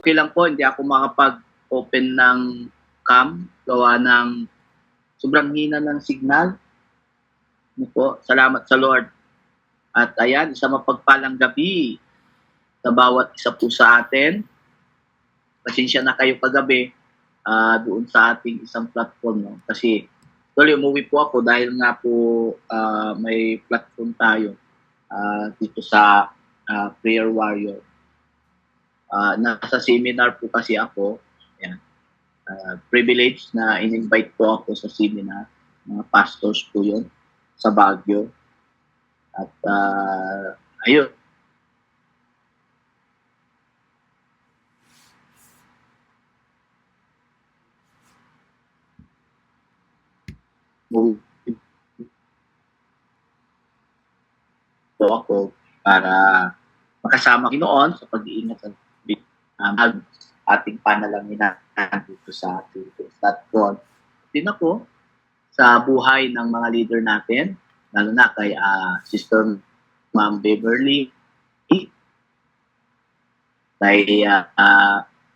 Okay lang po, hindi ako makapag-open ng cam, gawa ng sobrang hina ng signal. Ano po, salamat sa Lord. At ayan, isang mapagpalang gabi sa bawat isa po sa atin. Pasensya na kayo kagabi doon sa ating isang platform. No? Kasi tuloy, umuwi po ako dahil nga po may platform tayo dito sa Prayer Warrior. Nasa seminar po kasi ako. Ayan. Privilege na in-invite po ako sa seminar. Mga pastors po yun sa Baguio. At ayun. Po ako para makasama Pinoon sa pag-iingat sa ating panalangin dito sa ating platform. Din ako sa buhay ng mga leader natin, lalo na kay Sister Ma'am Beverly, kay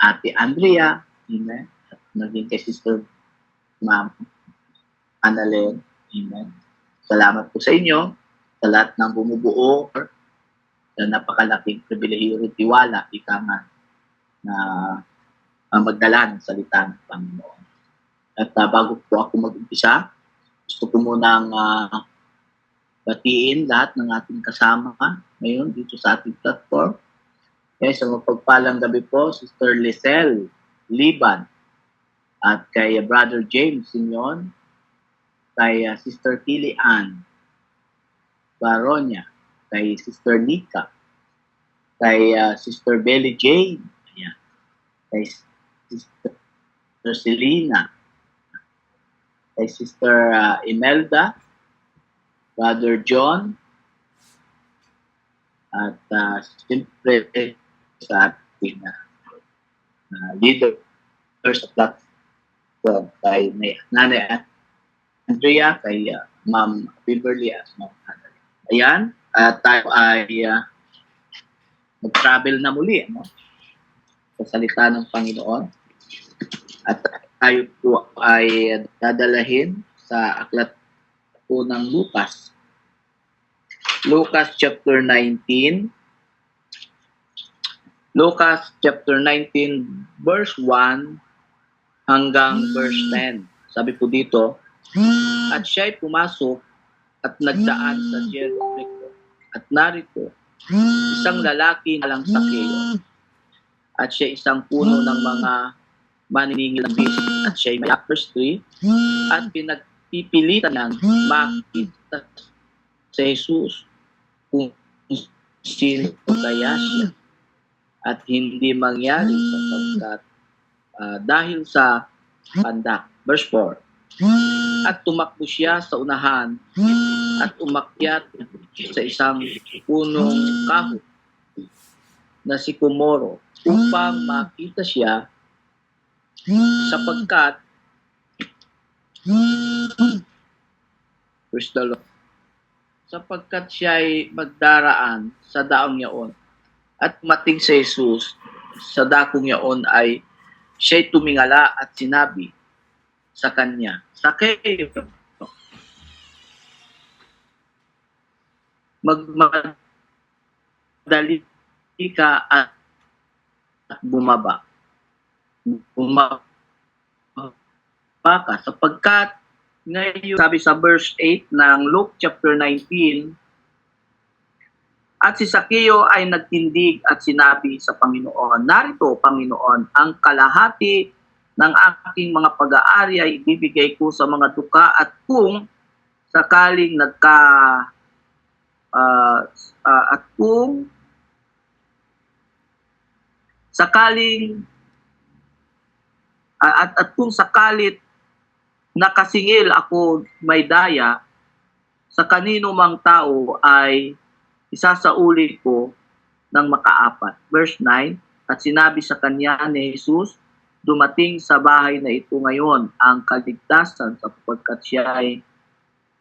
Ate Andrea, amen, at naging kay Sister Ma'am Annalyn, amen. Salamat po sa inyo, sa lahat ng bumubuo na napakalaking pribilehiyo at tiwala, ika nga, na magdala ng salita ng Panginoon. At bago po ako mag-umpisa, gusto ko munang batiin lahat ng ating kasama ngayon dito sa ating platform. Okay, sa mapagpalang gabi po, Sister Lisel Liban, at kay Brother James Signon, kay Sister Kili Ann Baronia, kay Sister Nika, kay Sister Belly Jane, ayan, kay Sister Selena, kay Sister Imelda, Brother John, at siyempre sa ating leader sa platform, kay Nanay Andrea, kay Ma'am Beverly at Ma'am Annalyn. Ayan, tayo ay mag-travel na muli sa salita ng Panginoon. At tayo po ay dadalahin sa aklat po ng Lucas. Lucas chapter 19. Lucas chapter 19 verse 1 hanggang verse 10. Sabi po dito, at siya'y pumasok at nagdaan sa Jericho. At narito, isang lalaki na lang Sakeo. At siya isang puno ng mga maniningil ng bis. At siya'y may verse 3. At pinagpipilitan ng makita sa Jesus kung sino kaya siya. At hindi mangyari sapagkat dahil sa pandak. Verse 4. At tumakbo siya sa unahan at umakyat sa isang punong kahoy na sikomoro upang makita siya sapagkat sapagkat siya ay magdaraan sa daong yaon. At mating si Jesus sa dakong yaon ay siya'y tumingala at sinabi sa kanya, Sakeo, magmadali ka at bumaba. Bumaba ka sapagkat ngayon, sabi sa verse 8 ng Luke chapter 19, at si Sakeo ay nagtindig at sinabi sa Panginoon, narito, Panginoon, ang kalahati ng aking mga pag-aari ay ibibigay ko sa mga duka at kung sakaling at kung sakalit nakasingil ako may daya sa kanino mang tao ay isasauli ko ng makaapat. Verse 9, at sinabi sa kanya ni Jesus, dumating sa bahay na ito ngayon ang kaligtasan sapagkat siya ay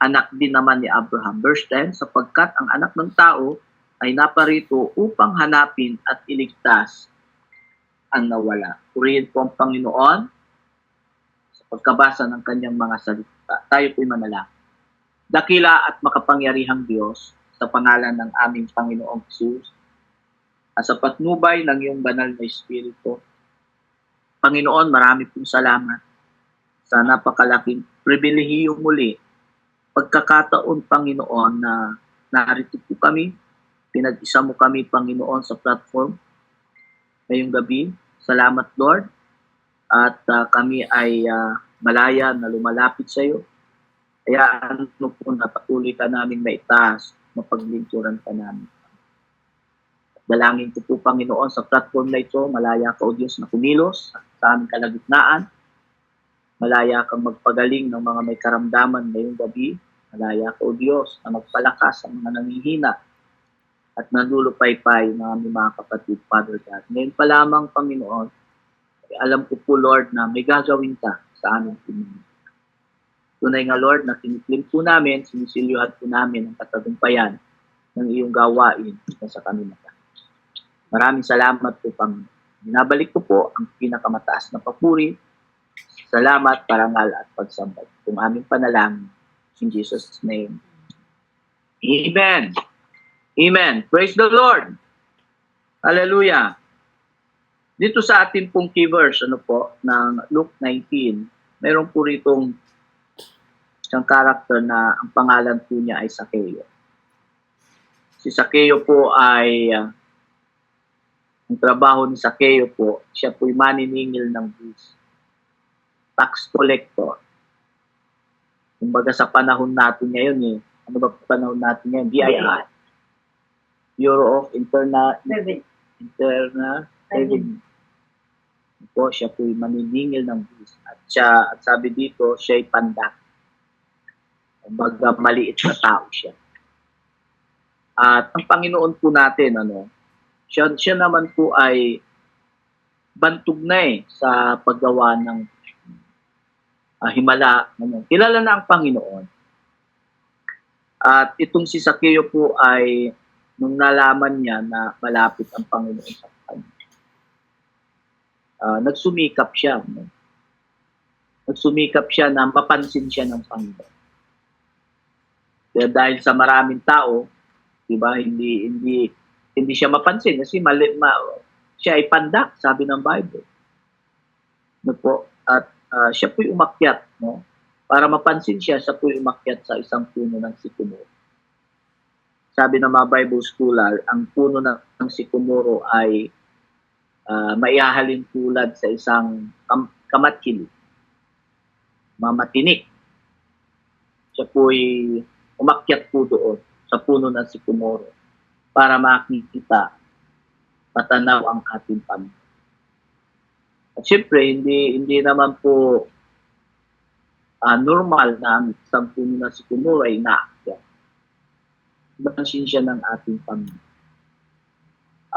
anak din naman ni Abraham. Verse 10, sapagkat ang anak ng tao ay naparito upang hanapin at iligtas ang nawala. Purihin po ang Panginoon sa pagkabasa ng kanyang mga salita. Tayo po'y manalangin. Dakila at makapangyarihang Diyos, sa pangalan ng aming Panginoong Jesus, at sa patnubay ng iyong banal na Espiritu, Panginoon, marami pong salamat sa napakalaking pribilehiyo muli, pagkakataon, Panginoon, na narito po kami, pinag-isa mo kami, Panginoon, sa platform ngayong gabi. Salamat, Lord, at kami ay malaya na lumalapit sa iyo. Kaya ano po na patuloy ka namin maitaas, mapaglingkuran ka namin. Dalangin ko po, Panginoon, sa platform na ito, malaya ka, O Diyos, na kumilos sa aming kalagitnaan. Malaya kang magpagaling ng mga may karamdaman ngayong gabi. Malaya ka, O Diyos, na magpalakas ang mga nanghihina at nalulupaypay ng aming mga kapatid, Father God. Ngayon pa lamang, Panginoon, alam ko po, Lord, na may gagawin ka sa aming community. Tunay nga, Lord, na kiniklim po namin, sinisilyuhan po namin ang katagumpayan ng iyong gawain sa kanila. Maraming salamat po, Panginoon. Binabalik ko po ang pinakamataas na papuri, salamat, parangal at pagsambay. Kung aming panalangin, in Jesus' name. Amen. Amen. Praise the Lord. Hallelujah. Dito sa ating pong key verse, ng Luke 19, mayroon po ritong isang character na ang pangalan po niya ay Zacchaeus. Si Zacchaeus po ay, ang trabaho ni Zacchaeus po, siya po'y maniningil ng buwis. Tax collector. Kumbaga sa panahon natin ngayon, ano ba panahon natin ngayon? BIR. Bureau of Internal Revenue. Po, siya po'y maniningil ng buwis. At sabi dito, siya'y pandak. Kumbaga maliit na tao siya. At ang Panginoon po natin, siya naman po ay bantog na sa paggawa ng himala. Kilala na ang Panginoon. At itong si Zacchaeus po ay nung nalaman niya na malapit ang Panginoon sa kanya, nagsumikap siya. Nagsumikap siya na mapansin siya ng Panginoon. Kaya dahil sa maraming tao, diba, hindi siya mapansin kasi siya ay pandak, sabi ng Bible. At siya po'y umakyat, para mapansin siya po'y umakyat sa isang puno ng sikomoro. Sabi ng mga Bible scholar, ang puno ng sikomoro ay maihahalin tulad sa isang kamatkili, mamatinik. Siya po'y umakyat po doon sa puno ng sikomoro para makikita, matanaw ang ating Panginoon. At syempre, hindi naman po normal na ang isang puno ng sikomoro ay naakyat. Napansin siya ng ating Panginoon.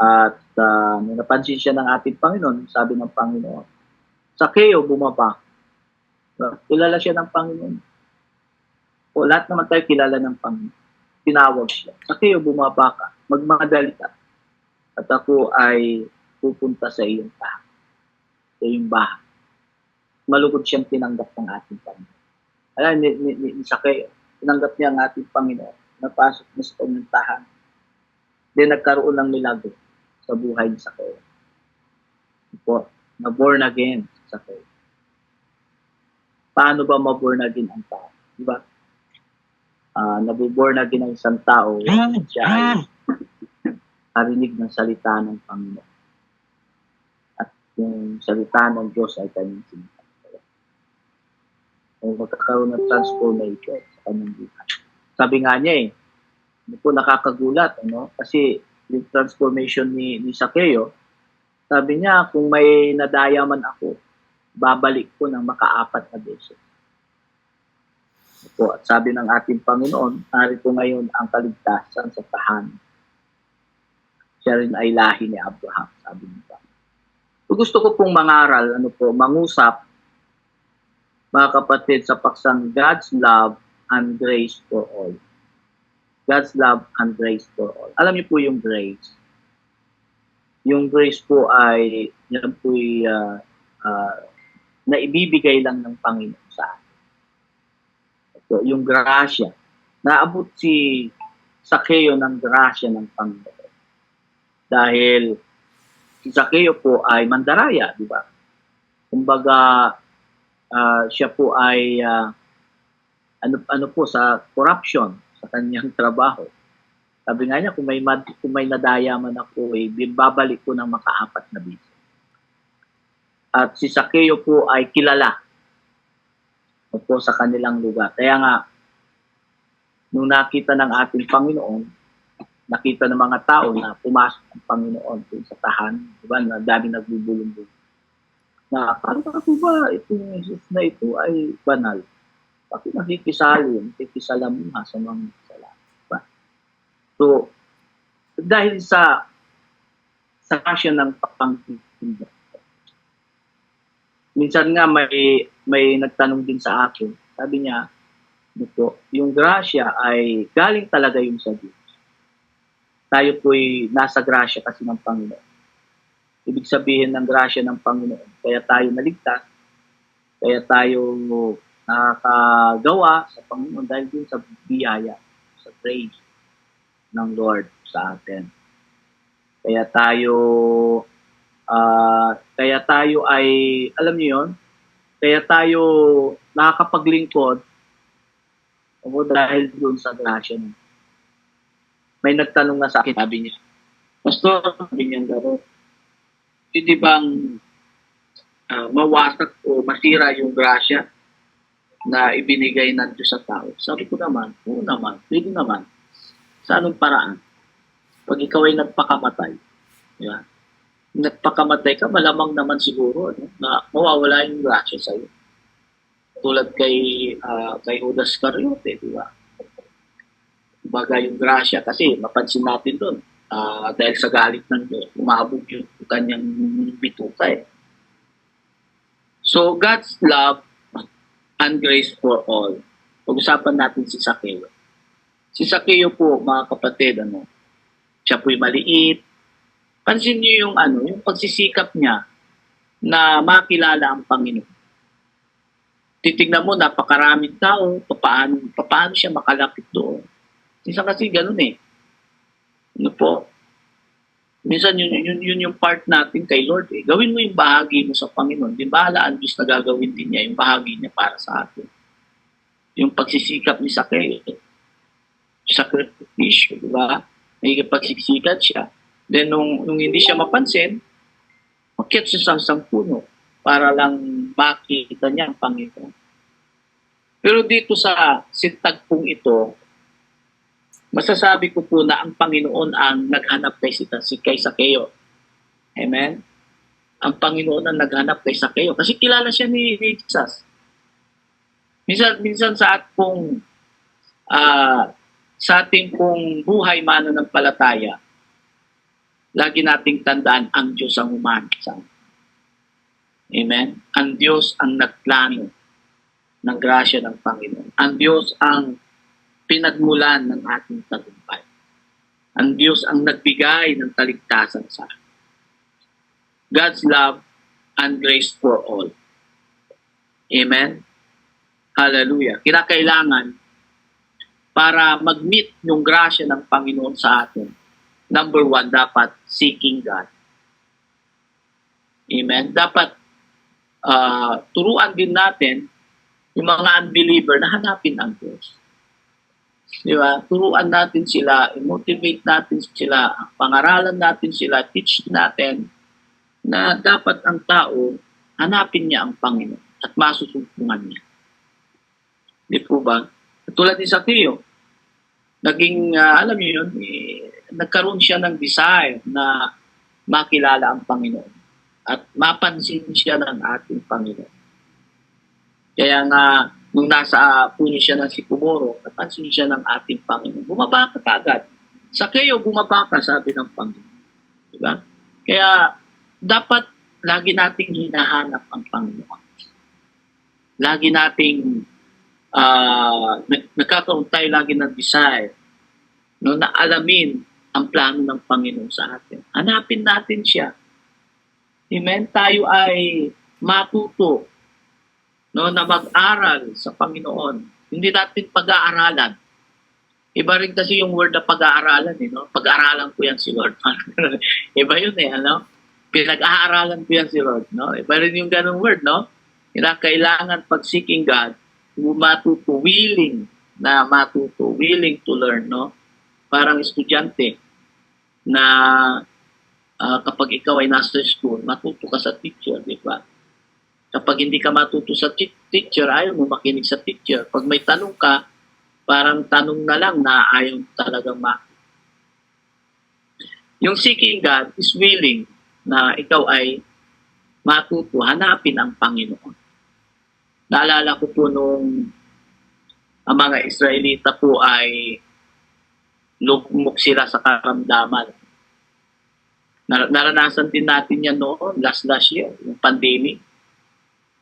At napansin siya ng ating Panginoon, sabi ng Panginoon, Zacchaeus, bumaba. Kilala siya ng Panginoon. O lahat naman tayo kilala ng Panginoon. Tinawag siya. Zacchaeus, bumaba ka. Magmadali ka. At ako ay pupunta sa iyong tahanan. Sa iyong bahay. Malugod siyang tinanggap ng ating Panginoon. Alam, ni Zacchaeus, tinanggap niya ang ating Panginoon. Napasok na sa kanyang tahanan. Then nagkaroon ng milagro sa buhay ni Zacchaeus. Na born again sa Zacchaeus. Paano ba ma-born again ang tao? Diba? Nabuborn again ang isang tao, siya ay narinig ng salita ng Panginoon. At yung salita ng Diyos ay kanyang sinasabi. Kung magkakaroon ng transformation sa kanyang buhay. Sabi nga niya hindi po nakakagulat, kasi yung transformation ni Zacchaeus, sabi niya, kung may nadaya man ako, babalik ko ng makaapat na beses. At sabi ng ating Panginoon, narito ngayon ang kaligtasan sa tahanan. Siya rin ay lahi ni Abraham, sabi niya. So gusto ko pong mangaral, mangusap, mga kapatid, sa paksang God's love and grace for all. God's love and grace for all. Alam niyo po yung grace. Yung grace po ay, yan po ay naibibigay lang ng Panginoon sa atin. So, yung grasya. Naabot si Sakeo ng grasya ng Panginoon. Dahil si Sakeo po ay mandaraya, di ba? Kumbaga, siya po ay ano po sa corruption sa kanyang trabaho. Sabi nga niya, kung may nadaya man ako, babalik ko ng makaapat na bisis. At si Sakeo po ay kilala po sa kanilang lugar. Kaya nga, nung nakita ng ating Panginoon, nakita ng mga tao na pumasok ang Panginoon sa tahan, diba, na daming nagbubulong-bulong. Na akala ko ba itong Jesus na ito ay banal? Bakit nakikisalamuha sa mga sala? Diba? So, dahil sa kasya ng pangtitinda, minsan nga may nagtanong din sa akin, sabi niya, yung grasya ay galing talaga yung sa Diyos. Tayo po'y nasa grasya kasi ng Panginoon. Ibig sabihin ng grasya ng Panginoon. Kaya tayo naligtas, kaya tayo nakakagawa sa Panginoon dahil din sa biyaya, sa grace ng Lord sa atin. Kaya tayo ay, alam niyo yun, kaya tayo nakakapaglingkod dahil doon sa grasya niya. May nagtanong na sa akin, sabi niya, Pastor, sabi niya, hindi bang mawasak o masira yung grasya na ibinigay ng Diyos sa tao? Sabi ko naman, oo naman, pwede naman. Sa anong paraan? Pag ikaw ay nagpakamatay, yeah, nagpakamatay ka, malamang naman siguro na mawawala yung grasya sa'yo. Tulad kay Judas Iscariote, di ba? Baga yung grasya, kasi mapansin natin doon, dahil sa galit ng Diyos, umabog yung kanyang bituka eh. So, God's love and grace for all. Pag-usapan natin si Sakeo. Si Sakeo po, mga kapatid, siya po'y maliit. Pansin niyo yung pagsisikap niya na makilala ang Panginoon. Titignan mo, napakaraming tao, paano siya makalapit doon. Minsan kasi ganun eh. Minsan yun yung part natin kay Lord eh. Gawin mo yung bahagi mo sa Panginoon. Di ba ang Diyos na gagawin din niya yung bahagi niya para sa atin. Yung pagsisikap ni Sakeo. Sakripisyo, di ba? May pagsiksikat siya. Then nung hindi siya mapansin, makyat siya sa puno para lang makita niya ang Panginoon. Pero dito sa sintagpong ito, masasabi ko po na ang Panginoon ang naghanap kay Sakeo. Amen? Ang Panginoon ang naghanap kay Sakeo. Kasi kilala siya ni Jesus. Minsan sa ating pong buhay mananampalataya, lagi nating tandaan ang Diyos ang umanisang. Amen? Ang Diyos ang nagplano ng grasya ng Panginoon. Ang Diyos ang pinagmulan ng ating tagumpay. Ang Diyos ang nagbigay ng kaligtasan sa atin. God's love and grace for all. Amen? Hallelujah. Kinakailangan para mag-meet yung grasya ng Panginoon sa atin. Number one, dapat seeking God. Amen? Dapat turuan din natin yung mga unbeliever na hanapin ang Diyos. Di ba? Turuan natin sila, motivate natin sila, pangaralan natin sila, teach natin na dapat ang tao hanapin niya ang Panginoon at masusupungan niya. Di po ba? Tulad ni Sakeo, naging, alam niyo yun, nagkaroon siya ng desire na makilala ang Panginoon at mapansin siya ng ating Panginoon. Kaya nga, nung nasa puno siya ng Sicumoro, napansin siya ng ating Panginoon. Bumaba ka agad. Sakeo, bumaba ka, sabi ng Panginoon. Diba? Kaya, dapat lagi nating hinahanap ang Panginoon. Lagi nating nagkakaroon tayo lagi ng desire na alamin ang plano ng Panginoon sa atin. Hanapin natin siya. Amen? Tayo ay matuto, no, na mag-aral sa Panginoon. Hindi natin pag-aaralan. Iba rin kasi yung word na pag-aaralan, no? Pag-aaralan ko yan si Lord. Iba yun ano? Pinag-aaralan ko yan si Lord, no? Iba rin yung ganung word, no? Kailangan pag seeking God, matuto, willing na matuto, willing to learn, no? Parang estudyante na kapag ikaw ay nasa school, matuto ka sa teacher, di ba? Kapag hindi ka matuto sa teacher, ayaw mo makinig sa teacher. Pag may tanong ka, parang tanong na lang na ayaw talagang Yung seeking God is willing na ikaw ay matuto, hanapin ang Panginoon. Naalala ko po nung ang mga Israelita po ay lugmok sila sa karamdaman. Naranasan din natin yan noon, last year, yung pandemic.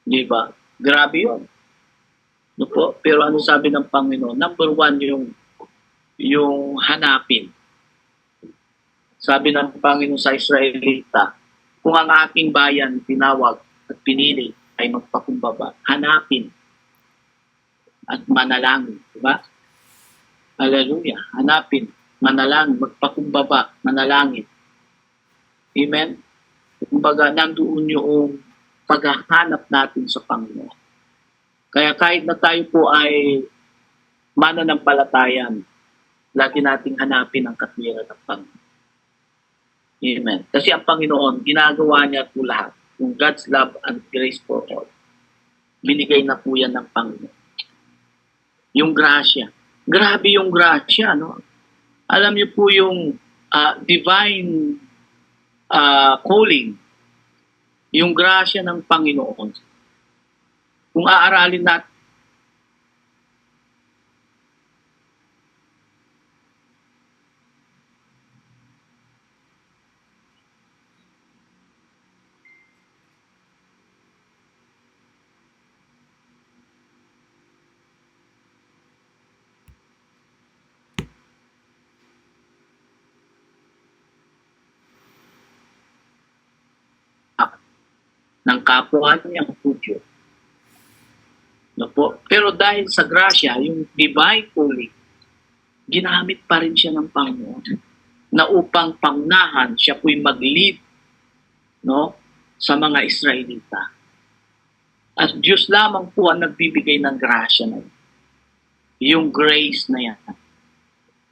Di ba? Grabe yun. No po? Pero ano sabi ng Panginoon? Number one, yung hanapin. Sabi ng Panginoon sa Israelita, kung ang aking bayan tinawag at pinili ay magpakumbaba, hanapin at manalangin. Diba? Hallelujah. Hanapin, manalangin, magpakumbaba, manalangin. Amen? Kumbaga, nandoon yung paghahanap natin sa Panginoon. Kaya kahit na tayo po ay mananampalatayan, lagi nating hanapin ang katwiran ng Panginoon. Amen. Kasi ang Panginoon, ginagawa niya po lahat. Yung God's love and grace for all. Binigay na po yan ng Panginoon. Yung grasya. Grabe yung grasya, no? Alam niyo po yung divine calling. Yung grasya ng Panginoon. Kung aaralin natin, ng kapwa niyang Hudyo. No po? Pero dahil sa grasya, yung divine calling, ginamit pa rin siya ng Panginoon na upang pangnahan siya po'y mag-lead, no, sa mga Israelita. At Diyos lamang po ang nagbibigay ng grasya na yun. Yung grace na yan.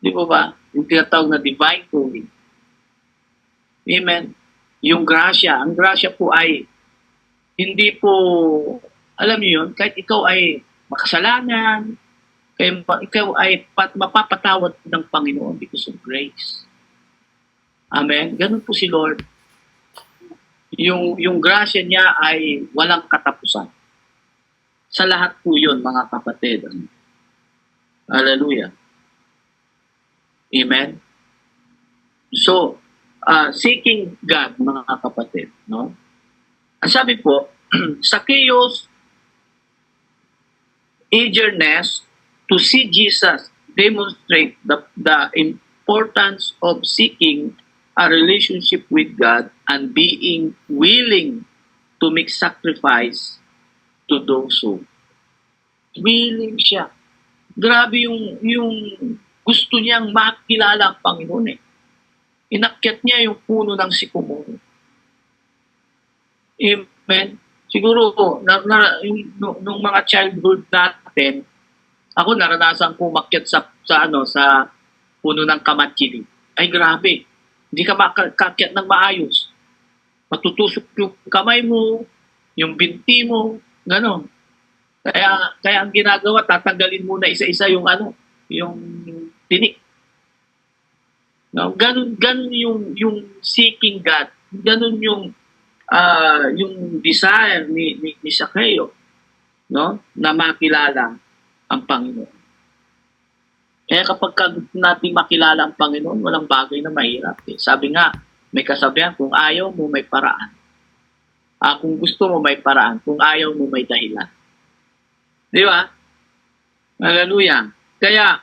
Di ba ba? Yung tinatawag na divine calling. Amen. Yung grasya, ang grasya po ay hindi po, alam niyo yun, kahit ikaw ay makasalanan, ikaw ay mapapatawad ng Panginoon because of grace. Amen? Ganun po si Lord. Yung grasya niya ay walang katapusan. Sa lahat po yun, mga kapatid. Hallelujah. Amen? So, seeking God, mga kapatid, no? Ang sabi po, Zacchaeus' eagerness to see Jesus demonstrate the importance of seeking a relationship with God and being willing to make sacrifice to do so. Willing siya. Grabe yung gusto niyang makilala ang Panginoon eh. Inakyat niya yung puno ng sikomoro. Amen. Siguro, nung mga childhood natin, ako naranasan ko umakyat sa puno ng kamatsili. Ay grabe. Hindi ka makakyat ng maayos. Matutusok yung kamay mo, yung binti mo, gano'n. Kaya ang ginagawa, tatanggalin muna isa-isa yung yung tinik. No, ganun yung seeking God. Ganun yung desire ni Zacchaeus, no, na makilala ang Panginoon. Kaya kapag natin makilala ang Panginoon, walang bagay na mahirap. Eh. Sabi nga, may kasabihan, kung ayaw mo, may paraan. Kung gusto mo, may paraan. Kung ayaw mo, may dahilan. Di ba? Hallelujah. Kaya,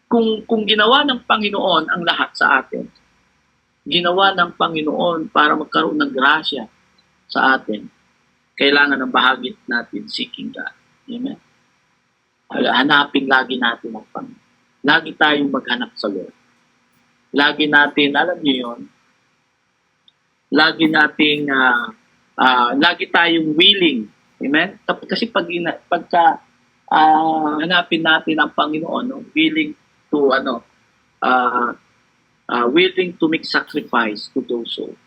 Kung ginawa ng Panginoon ang lahat sa atin, ginawa ng Panginoon para magkaroon ng grasya sa atin, kailangan ng bahagi natin seeking God. Amen? Hanapin lagi natin ang Panginoon. Lagi tayong maghanap sa Lord. Lagi natin, alam niyo yun, lagi tayong willing. Amen? Kasi pagka hanapin natin ang Panginoon, no? Willing to willing to make sacrifice to those souls.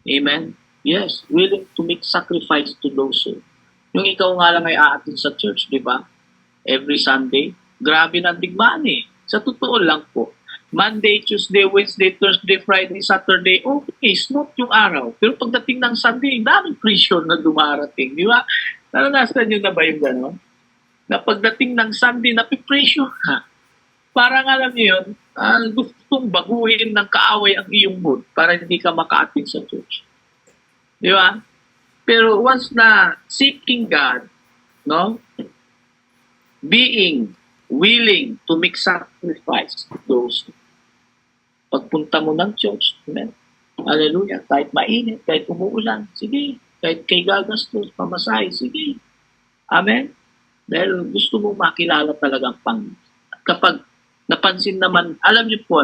Amen? Yes, willing to make sacrifice to those souls. Yung ikaw nga lang ay aatin sa church, di ba? Every Sunday. Grabe ng digmaan eh. Sa totoo lang po. Monday, Tuesday, Wednesday, Thursday, Friday, Saturday, okay, smooth yung araw. Pero pagdating ng Sunday, daming pressure na dumarating. Di ba? Naranasan nyo na ba yung gano'n? Na pagdating ng Sunday, napipressure ka. Parang alam niyo yun, gustong baguhin ng kaaway ang iyong mood para hindi ka makaatin sa church. Di ba? Pero once na seeking God, no? Being willing to make sacrifice to those. Pagpunta mo ng church, amen? Hallelujah. Kahit mainit, kahit umuulan, sige. Kahit kay gagastos, pamasahe, sige. Amen? Dahil gusto mo makilala talagang Panginoon. Kapag napansin naman, alam niyo po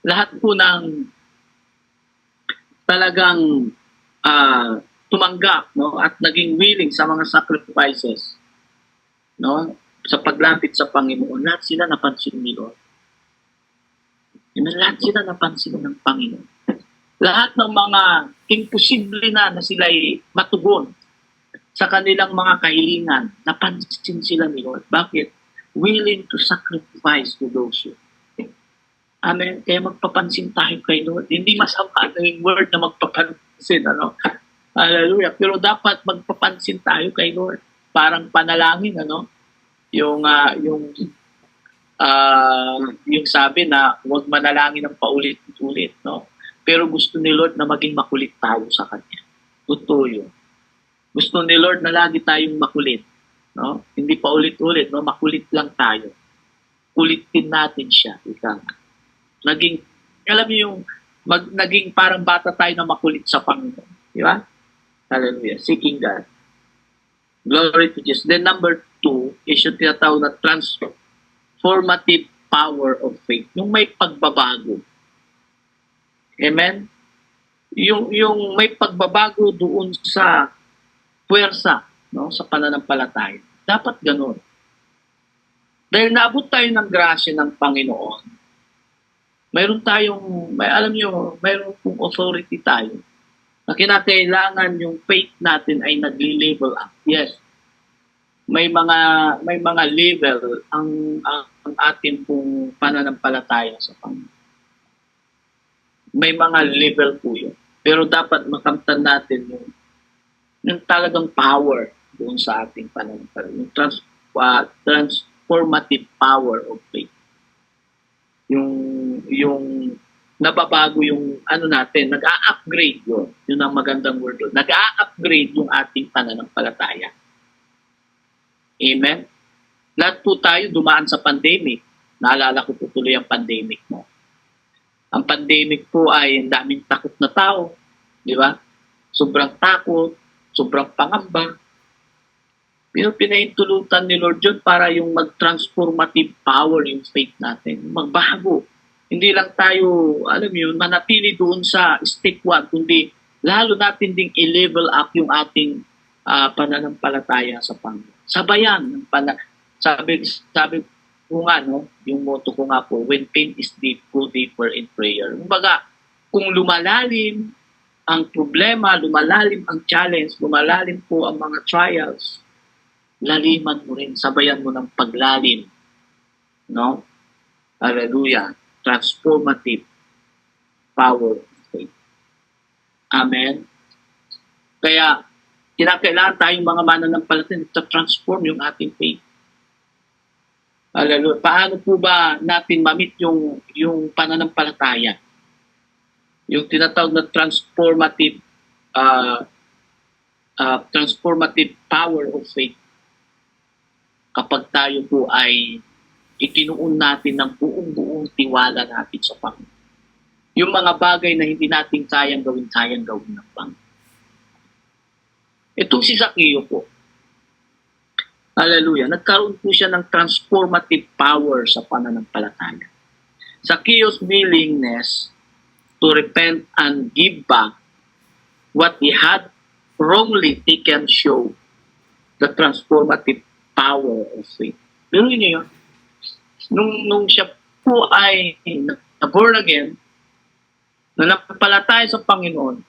lahat po ng talagang tumanggap, no, at naging willing sa mga sacrifices, no, sa paglapit sa Panginoon, lahat sila napansin ni Lord. Lahat sila napansin ng Panginoon. Lahat ng mga imposible na sila'y matugon sa kanilang mga kahilingan, napansin sila ni Lord. Bakit? Willing to sacrifice to those who. Amen. Kaya magpapansin tayo kay Lord. Hindi masama na yung word na magpapansin. Hallelujah. Pero dapat magpapansin tayo kay Lord. Parang panalangin, yung sabi na huwag manalangin ng paulit-ulit, no? Pero gusto ni Lord na maging makulit tayo sa Kanya. Totoo yun. Gusto ni Lord na lagi tayong makulit, no? Hindi pa ulit-ulit, no? Makulit lang tayo. Kulitin natin siya. Naging, alam niyo yung, naging parang bata tayo na makulit sa Panginoon. Di ba? Hallelujah. Seeking God. Glory to Jesus. Then number 2 is yung tinatawag na transformative power of faith. Yung may pagbabago. Amen? Yung may pagbabago doon sa puwersa, no, sa pananampalataya. Dapat ganun. Dahil naabot tayo ng grasya ng Panginoon, mayroon pong authority tayo na kinakailangan yung faith natin ay nagli-level up. Yes. May mga level ang ating pong pananampalataya sa Panginoon. May mga level po yun. Pero dapat makamtan natin yung talagang power doon sa ating pananampalataya. Yung transformative power of faith. Yung nababago yung natin, nag-a-upgrade yun. Yun ang magandang word doon. Nag-a-upgrade yung ating pananampalataya. Amen? Lahat po tayo dumaan sa pandemic. Naalala ko po tuloy ang pandemic mo. Ang pandemic po ay daming takot na tao. Di ba? Sobrang takot, sobrang pangamba. Pero pinaintulutan ni Lord yun para yung mag-transformative power yung faith natin. Magbago. Hindi lang tayo, manatili doon sa step 1, kundi lalo natin ding i-level up yung ating pananampalataya sa Panginoon. Sabayan. Sabi ko nga, yung motto ko nga po, when pain is deep, go deeper in prayer. Kumbaga, kung lumalalim ang problema, lumalalim ang challenge, lumalalim po ang mga trials, laliman mo rin, sabayan mo ng paglalim. No? Hallelujah. Transformative power of faith. Amen? Kaya, kinakailangan tayong mga mananampalataya to transform yung ating faith. Hallelujah. Paano po ba natin ma-meet yung pananampalataya? Yung tinatawag na transformative power of faith. Kapag tayo po ay itinuon natin ng buong tiwala natin sa Panginoon. Yung mga bagay na hindi natin kayang gawin ng Panginoon. Itong si Zaccheo po, hallelujah, nagkaroon po siya ng transformative power sa pananampalataya. Zaccheo's willingness to repent and give back what he had wrongly taken show the transformative power of faith. Pero niyo yun, nung siya po ay na-born again, na napalataya sa Panginoon,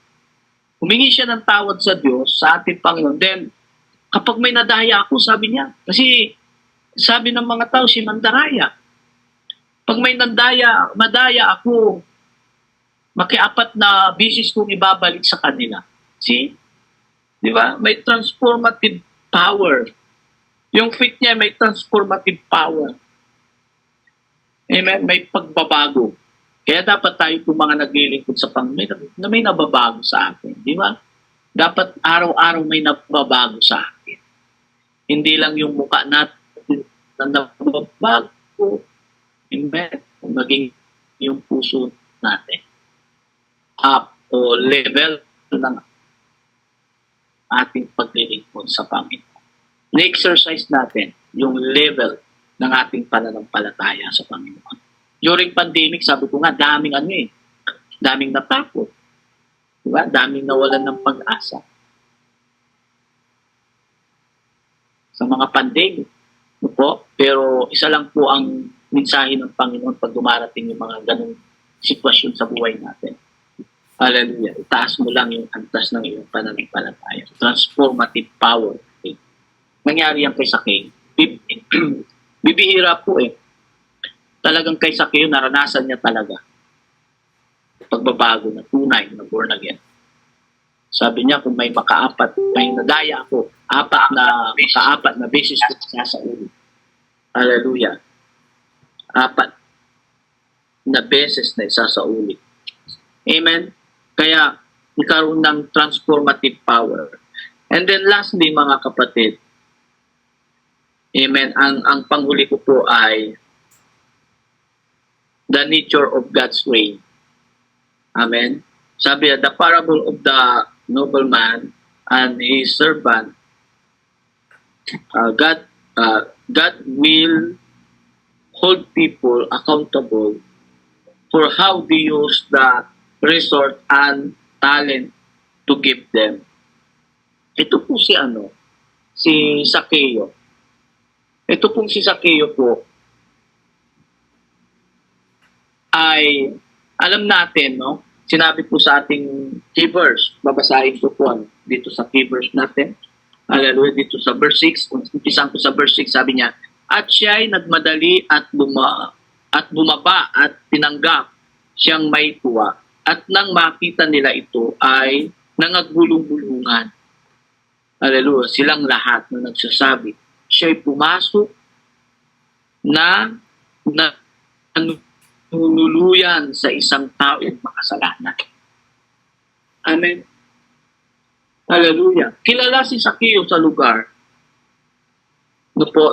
humingi siya ng tawad sa Diyos, sa ating Panginoon. Then, kapag may nadaya ako, sabi niya, kasi sabi ng mga tao, si mandaraya. Pag may madaya ako, makiapat na bisis kong ibabalik sa kanila. See? Di ba? May transformative power. Yung faith niya may transformative power. Amen? May pagbabago. Kaya dapat tayo po mga naglilingkod sa Panginoon na may nababago sa akin. Di ba? Dapat araw-araw may nababago sa akin. Hindi lang yung mukha natin na nababago. Amen? Maging yung puso natin. Up o level ng ating paglilingkod sa Panginoon. Na-exercise natin yung level ng ating pananampalataya sa Panginoon. During pandemic, sabi ko nga, daming natakot. Diba? Daming nawalan ng pag-asa. Sa mga pandemic. Po, pero isa lang po ang mensahe ng Panginoon pag dumarating yung mga ganong sitwasyon sa buhay natin. Hallelujah. Itaas mo lang yung antas ng iyong pananampalataya. Transformative power. Okay. Nangyari yan kay Zaccheo. Bibihira po eh. Talagang kay Zaccheo, naranasan niya talaga. Pagbabago na tunay na born again. Sabi niya, kung may nadaya ako, apat na beses ko sa ulo. Hallelujah. 4 na beses na isasaulit. Amen? Kaya, nagkaroon ng transformative power. And then lastly, mga kapatid, amen, ang panghuli ko po ay the nature of God's way. Amen? Sabi the parable of the nobleman and his servant, God will hold people accountable for how they use the resource and talent to give them. Ito po si Zaccheo. Ito pong si Zaccheo po ay alam natin, no? Sinabi po sa ating key verse, babasahin ko po dito sa key verse natin. Hallelujah, dito sa verse 6, umpisan ko sa verse 6, sabi niya, at siya'y nagmadali at bumaba at tinanggap siyang may tuwa. At nang makita nila ito ay nangagulong-gulungan. Hallelujah, silang lahat na nagsasabi, siya'y pumasok na nululuyan sa isang taong makasalanan. Amen. Hallelujah. Kilala si Zaccheo sa lugar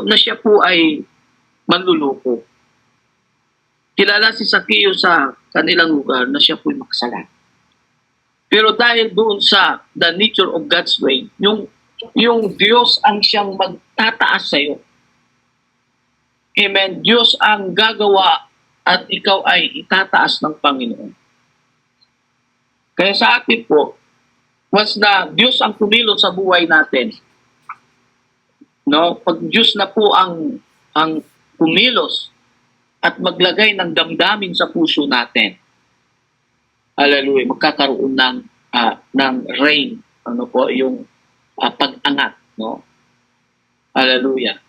na siya po ay manluloko. Kilala si Zaccheo sa kanilang lugar na siya po ay makasalanan. Pero dahil doon sa the nature of God's way, yung Diyos ang siyang magtataas sa iyo. Amen. Diyos ang gagawa at ikaw ay itataas ng Panginoon. Kaya sa atin po, once na Diyos ang kumilos sa buhay natin, no? Pag Diyos na po ang kumilos at maglagay ng damdamin sa puso natin, hallelujah, magkakaroon ng rain, yung pag-angat, no? Hallelujah,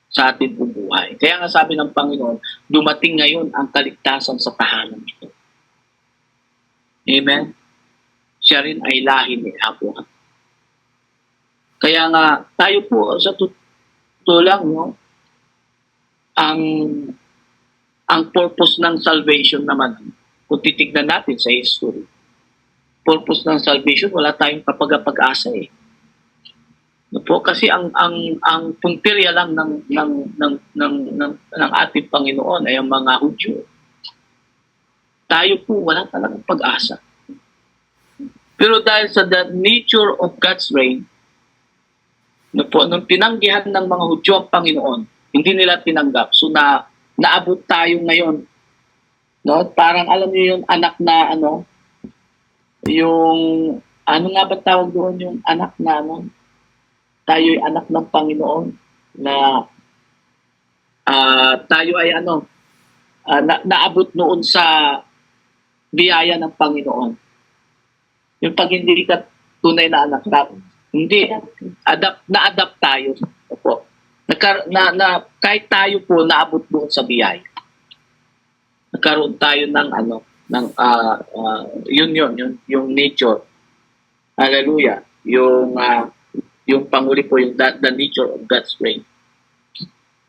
sa ating buhay. Kaya nga sabi ng Panginoon, dumating ngayon ang kaligtasan sa tahanan ito. Amen? Siya rin ay lahi ni Abraham. Kaya nga, tayo po, sa totoo lang, no? Ang purpose ng salvation naman, kung titignan natin sa history, purpose ng salvation, wala tayong kapag-asa eh. No po, kasi ang puntirya lang ng ating Panginoon ay ang mga Hudyo. Tayo po wala talagang pag-asa. Pero dahil sa the nature of God's reign, no po, nung tinanggihan ng mga Hudyo ang Panginoon, hindi nila tinanggap. So naabot tayo ngayon, no? Parang alam niyo yung anak na ano, yung ano nga ba tawag doon, yung anak na ano, tayo'y anak ng Panginoon na tayo ay ano, naabot noon sa biyaya ng Panginoon. Yung pag hindi ka tunay na anak, hindi, na-adapt tayo. Opo. Kahit tayo po naabot doon sa biyaya. Nagkaroon tayo ng ano, ng yun yung nature. Hallelujah. Yung panghuli po, yung the nature of God's reign.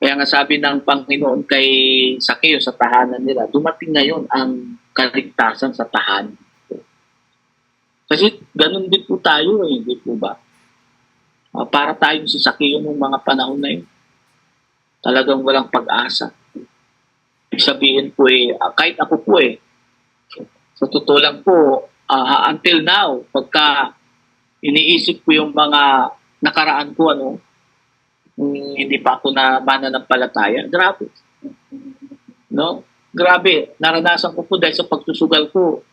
Kaya nga sabi ng Panginoon kay Sakeo sa tahanan nila, dumating ngayon ang kaligtasan sa tahanan. Kasi ganun din po tayo, hindi po ba? Para tayong si Sakeo nung mga panahon na yun. Talagang walang pag-asa. Ibig sabihin po kahit ako po sa totoo lang po, until now, pagka iniisip ko yung mga nakaraan ko, hindi pa ako na mananampalataya, grabe. No? Grabe, naranasan ko po dahil sa pagsusugal ko.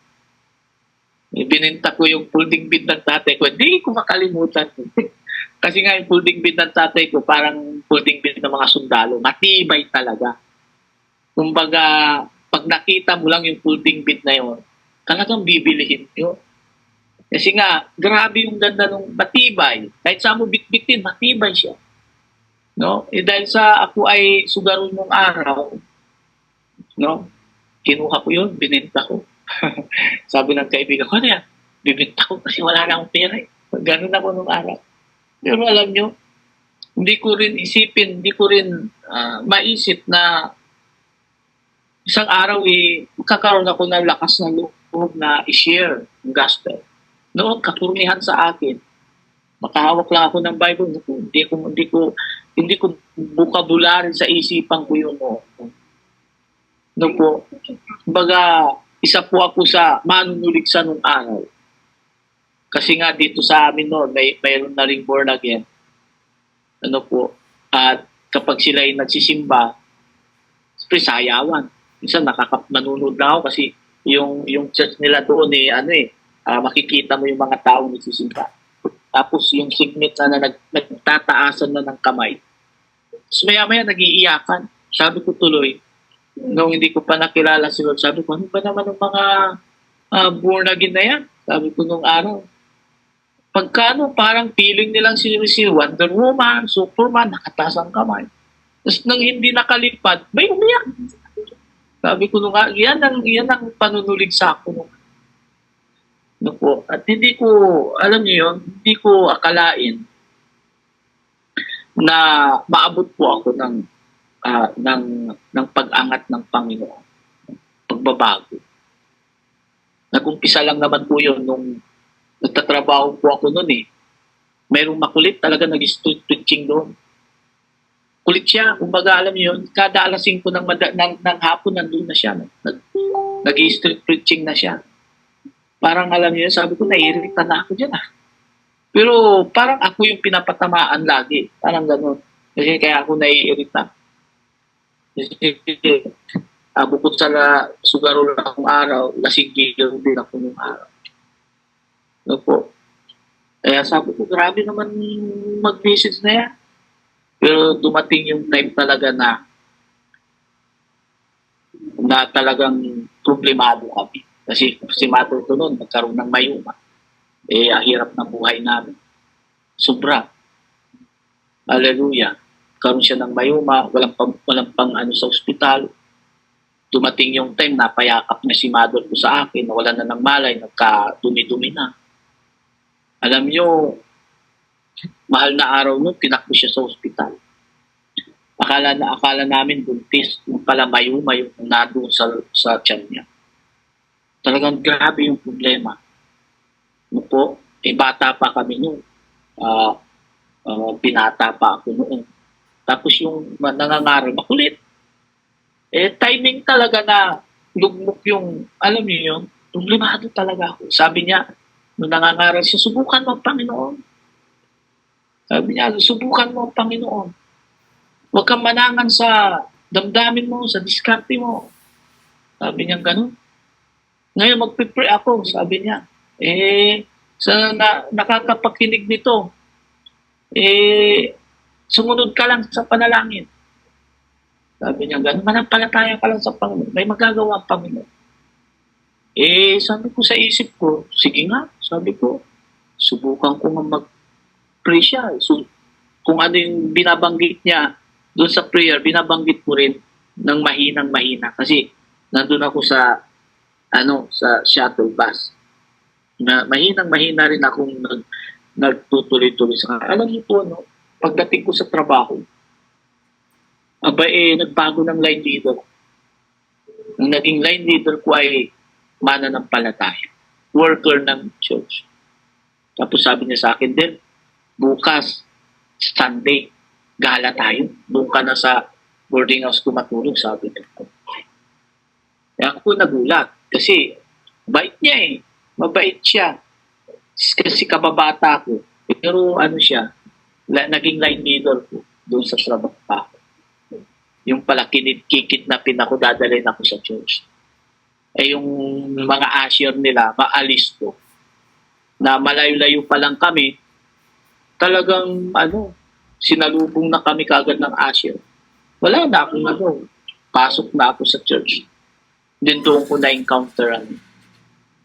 Bininta ko yung folding bed ng tatay ko. Hindi ko makalimutan. Kasi nga yung folding bed ng tatay ko, parang folding bed ng mga sundalo. Matibay talaga. Kumbaga, pag nakita mo lang yung folding bed na yun, talagang bibilihin yun. Kasi nga, grabe yung ganda ng matibay. Kahit sa mo bitbitin, matibay siya. No? Dahil sa ako ay sugaron nung araw, no? Kinuha ko yun, bininta ko. Sabi ng kaibigan ko, bibinta ko kasi wala na akong pera. Ganun ako nung araw. Pero alam nyo, hindi ko rin isipin, hindi ko rin maisip na isang araw magkakaroon ako ng lakas ng loob na i-share ang gospel. Noon, katurnihan sa akin. Makahawak lang ako ng Bible. Hindi ko bukabularin sa isipan ko yun. No po. Kumbaga, isa po ako sa manunuligsa nung araw. Kasi nga dito sa amin noon, mayroon na ring born again. Ano po. At kapag sila ay nagsisimba, siyempre sayawan. Minsan nanunod na ako kasi yung church nila doon makikita mo yung mga tao nagsisimba. Tapos yung signet na nagtataasan na ng kamay. Tapos maya-maya nag-iiyakan. Sabi ko tuloy, nung hindi ko pa nakilala si Lord, sabi ko, ano ba naman ang mga born again na yan? Sabi ko nung araw. Pagkano, parang feeling nilang si Wonder Woman, Superman, nakataas ang kamay. Tapos nang hindi nakalipad, may umiyak. Sabi ko nung yan ang panunulig sa ako. No po. At hindi ko, alam niyo yun, hindi ko akalain na maabot po ako ng pag-angat ng Panginoon. Pagbabago. Nag-umpisa lang naman po yun nung nagtatrabaho po ako noon Mayroong makulit talaga nag-street preaching doon. Kulit siya. Kumbaga alam niyo yun, kada alas 5 ng hapon nandun na siya. Nag-street preaching na siya. Parang alam niyo, sabi ko, naiirita na ako dyan Pero parang ako yung pinapatamaan lagi. Parang gano'n. Kasi kaya ako naiirita. Kasi bukod sa sugarol akong araw, lasing-gigil din ako nung araw. No po. Kaya sabi ko, grabe naman mag-message na yan. Pero dumating yung time talaga na talagang problemado kami. Kasi si Mother ko noon, nagkaroon ng mayuma. Ang hirap ng buhay namin. Sobra. Hallelujah. Karoon siya ng mayuma, walang pang sa ospital. Dumating yung time, napayakap na si Mother ko sa akin, wala na ng malay, nagka-dumi-dumi na. Alam nyo, mahal na araw nun, tinakbo siya sa ospital. Akala namin buntis, yung pala mayuma yung nandun sa tiyan niya. Talagang grabe yung problema. Bata pa kami noon. binata pa ako noon. Tapos yung nangangaral, makulit. Timing talaga na lugmok yung, alam niyo yun, problemado talaga ako. Sabi niya, nung nangangaral siya, subukan mo ang Panginoon. Sabi niya, subukan mo ang Panginoon. Huwag kang manangan sa damdamin mo, sa diskarte mo. Sabi niya ganun. Ngayon magpipray ako, sabi niya. Sa nakakapakinig nito, sumunod ka lang sa panalangin. Sabi niya ganun, manampalataya ka lang sa Panginoon. May magagawa ang Panginoon. Sabi ko sa isip ko, sige nga, sabi ko, subukan ko nga mag-pray siya. So, kung ano yung binabanggit niya doon sa prayer, binabanggit ko rin ng mahinang-mahina. Kasi nandun ako sa sa shuttle bus. Na mahinang-mahina rin akong nagtutuloy-tuloy sa kanila. Alam niyo po, pagdating ko sa trabaho, nagbago ng line leader. Ang naging line leader ko ay mananampalataya, worker ng church. Tapos sabi niya sa akin din, bukas, Sunday, gala tayo. Doon ka na sa boarding house ko matulog, sabi niya. Kaya ako nagulat. Kasi, bait niya Mabait siya. Kasi kababata ko. Pero siya, naging line leader ko doon sa trabaho. Yung pala, kikidnapin ako, dadalhin ako sa church. Yung mga usher nila, maalis ko. Na malayo-layo pa lang kami, talagang, sinalubong na kami kagad ng usher. Wala na akong pasok na ako sa church. Din doon ko na-encounter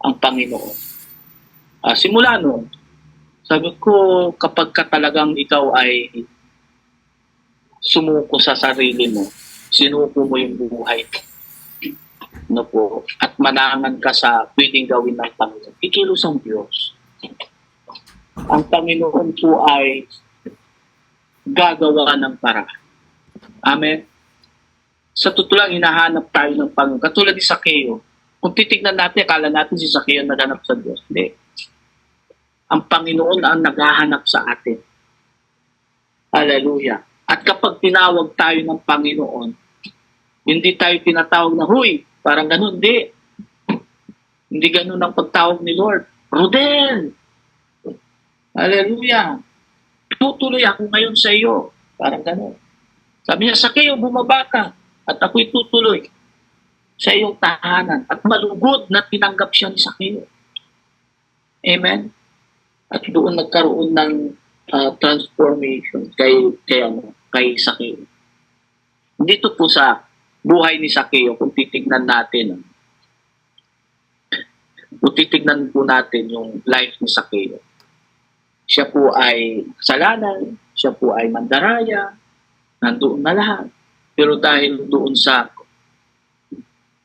ang Panginoon. Simula noon, sabi ko, kapag ka talagang ikaw ay sumuko sa sarili mo, sinuko mo yung buhay at manangan ka sa pwedeng gawin ng Panginoon, ikilos ang Diyos. Ang Panginoon po ay gagawa ng paraan. Amen? Sa totoo lang, hinahanap tayo ng Panginoon. Katulad ni Sakeo. Kung titignan natin, akala natin si Sakeo naghanap sa Diyos. Hindi. Ang Panginoon ang naghahanap sa atin. Hallelujah. At kapag tinawag tayo ng Panginoon, hindi tayo tinatawag na, huy, parang ganun. Hindi. Hindi ganun ang pagtawag ni Lord. Rodel! Hallelujah. Tutuloy ako ngayon sa iyo. Parang ganun. Sabi niya, Sakeo, bumaba ka. At ako'y tutuloy sa iyong tahanan. At malugod na tinanggap siya ni Sakeo. Amen? At doon nagkaroon ng transformation kay Sakeo. Dito po sa buhay ni Sakeo, kung titignan natin, po natin yung life ni Sakeo. Siya po ay kasalanan, siya po ay mandaraya, nandoon na lahat. Pero dahil doon sa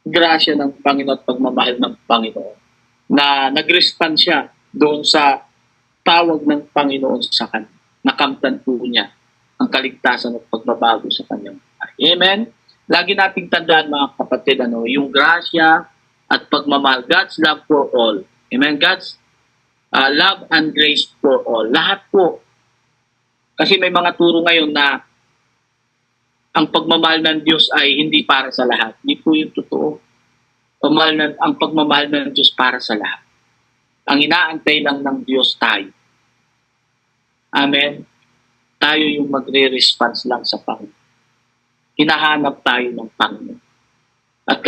grasya ng Panginoon at pagmamahal ng Panginoon, na nag-respond siya doon sa tawag ng Panginoon sa kanya. Nakamtan po niya ang kaligtasan at pagbabago sa kanyang buhay. Amen? Lagi nating tandaan mga kapatid, yung grasya at pagmamahal, God's love for all. Amen? God's love and grace for all. Lahat po. Kasi may mga turo ngayon na ang pagmamahal ng Diyos ay hindi para sa lahat. Hindi po yung totoo. Ang pagmamahal ng Diyos para sa lahat. Ang inaantay lang ng Diyos tayo. Amen? Tayo yung magre-response lang sa Panginoon. Hinahanap tayo ng Panginoon. At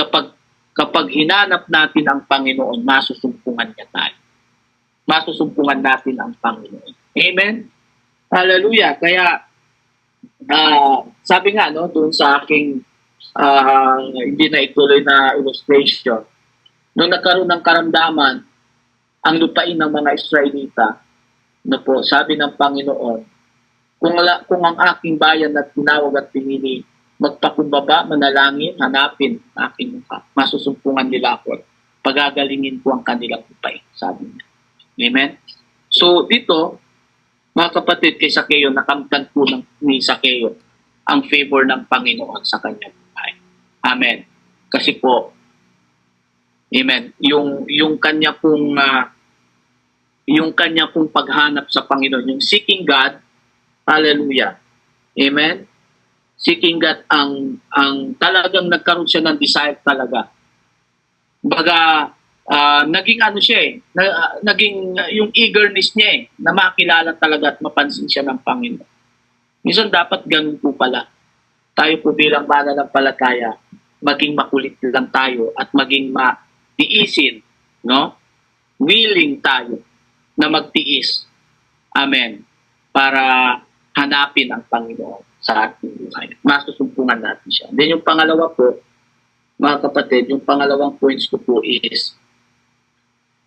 kapag hinanap natin ang Panginoon, masusumpungan niya tayo. Masusumpungan natin ang Panginoon. Amen? Hallelujah. Kaya, sabi nga, doon sa aking hindi na ituloy na illustration, nung nagkaroon ng karamdaman, ang lupain ng mga Israelita, sabi ng Panginoon, kung ang aking bayan at tinawag at pinili, magpakumbaba, manalangin, hanapin aking mukha, masusumpungan nila ako, pagagalingin ko ang kanilang lupain, sabi niya. Amen? So, dito, mga kapatid, kay Sakeo, nakamtan po ni Sakeo ang favor ng Panginoon sa kanyang buhay. Amen. Kasi po, amen, yung kanya pong paghanap sa Panginoon, yung seeking God, Hallelujah. Amen? Seeking God ang talagang nagkaroon siya ng desire talaga. Baga, naging ano siya naging yung eagerness niya na makilala talaga at mapansin siya ng Panginoon. Minsan dapat ganun po pala. Tayo po bilang mananampalataya, maging makulit lang tayo at maging matiisin, no? Willing tayo na magtiis. Amen. Para hanapin ang Panginoon sa ating buhay. Masusumpungan natin siya. Then yung pangalawa po, mga kapatid, yung pangalawang points ko po is,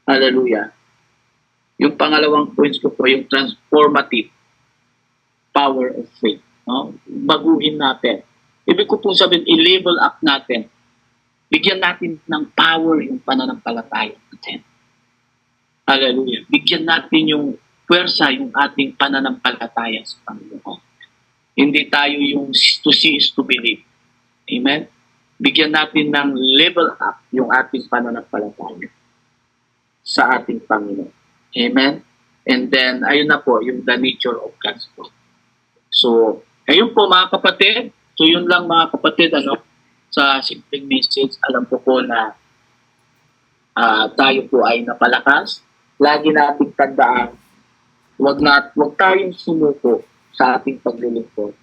hallelujah, yung pangalawang points ko po, yung transformative power of faith. No? Baguhin natin. Ibig ko pong sabihin, i-level up natin. Bigyan natin ng power yung pananampalataya natin. Hallelujah. Bigyan natin yung puwersa yung ating pananampalataya sa Panginoon. Hindi tayo yung to see is to believe. Amen? Bigyan natin ng level up yung ating pananampalataya sa ating Panginoon. Amen? And then, ayun na po, yung the nature of God's will. So, ayun po mga kapatid. So, yun lang mga kapatid, sa simpleng message, alam ko po na tayo po ay napalakas. Lagi nating tandaan, wag tayong sumuko sa ating paglilingkod.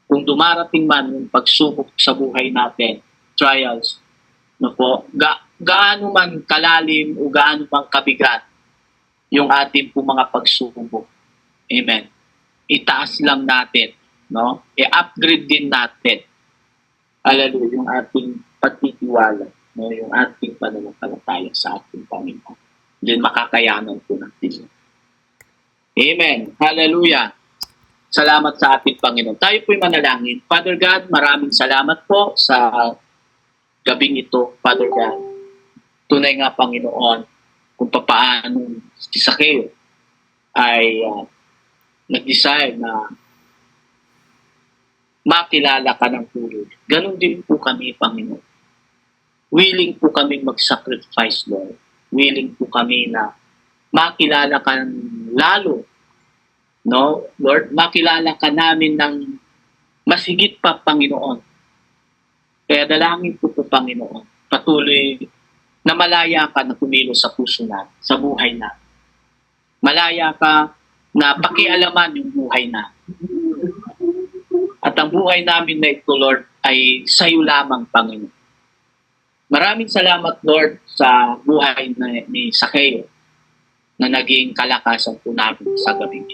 Kung dumarating man yung pagsubok sa buhay natin, trials, gaano man kalalim o gaano man kabigat yung ating po mga pagsubok. Amen. Itaas lang natin, no? I-upgrade din natin. Hallelujah, yung ating pagtitiwala, no? Yung ating pananampalataya sa ating Panginoon. Then makakayanan po natin. Amen. Hallelujah. Salamat sa ating Panginoon. Tayo po'y manalangin. Father God, maraming salamat po sa gabing ito, Father God. Tunay nga, Panginoon, kung paano si Zacchaeus ay nag-desire na makilala ka ng pulod. Ganon din po kami, Panginoon. Willing po kami mag-sacrifice, Lord. Willing po kami na makilala ka lalo, no? Lord, makilala ka namin ng mas higit pa, Panginoon. Kaya dalangin po po, Panginoon, patuloy na malaya ka na kumilos sa puso natin, sa buhay natin. Malaya ka na pakialaman yung buhay natin. At ang buhay namin na ito, Lord, ay sa'yo lamang, Panginoon. Maraming salamat, Lord, sa buhay ni Zacchaeus na naging kalakasan po namin sa gabi.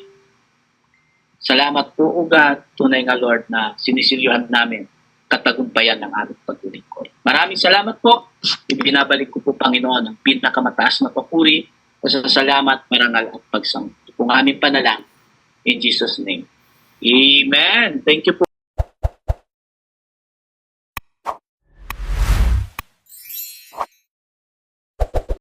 Salamat po, O God, tunay nga, Lord, na sinisilyuhan namin katagumpayan ng aming paglilingkod. Maraming salamat po. Ibinabalik ko po, Panginoon, ang pinakamataas na papuri, pasasalamat, marangal at pagsang. Ito po ang aming panalangin. In Jesus' name. Amen. Thank you po.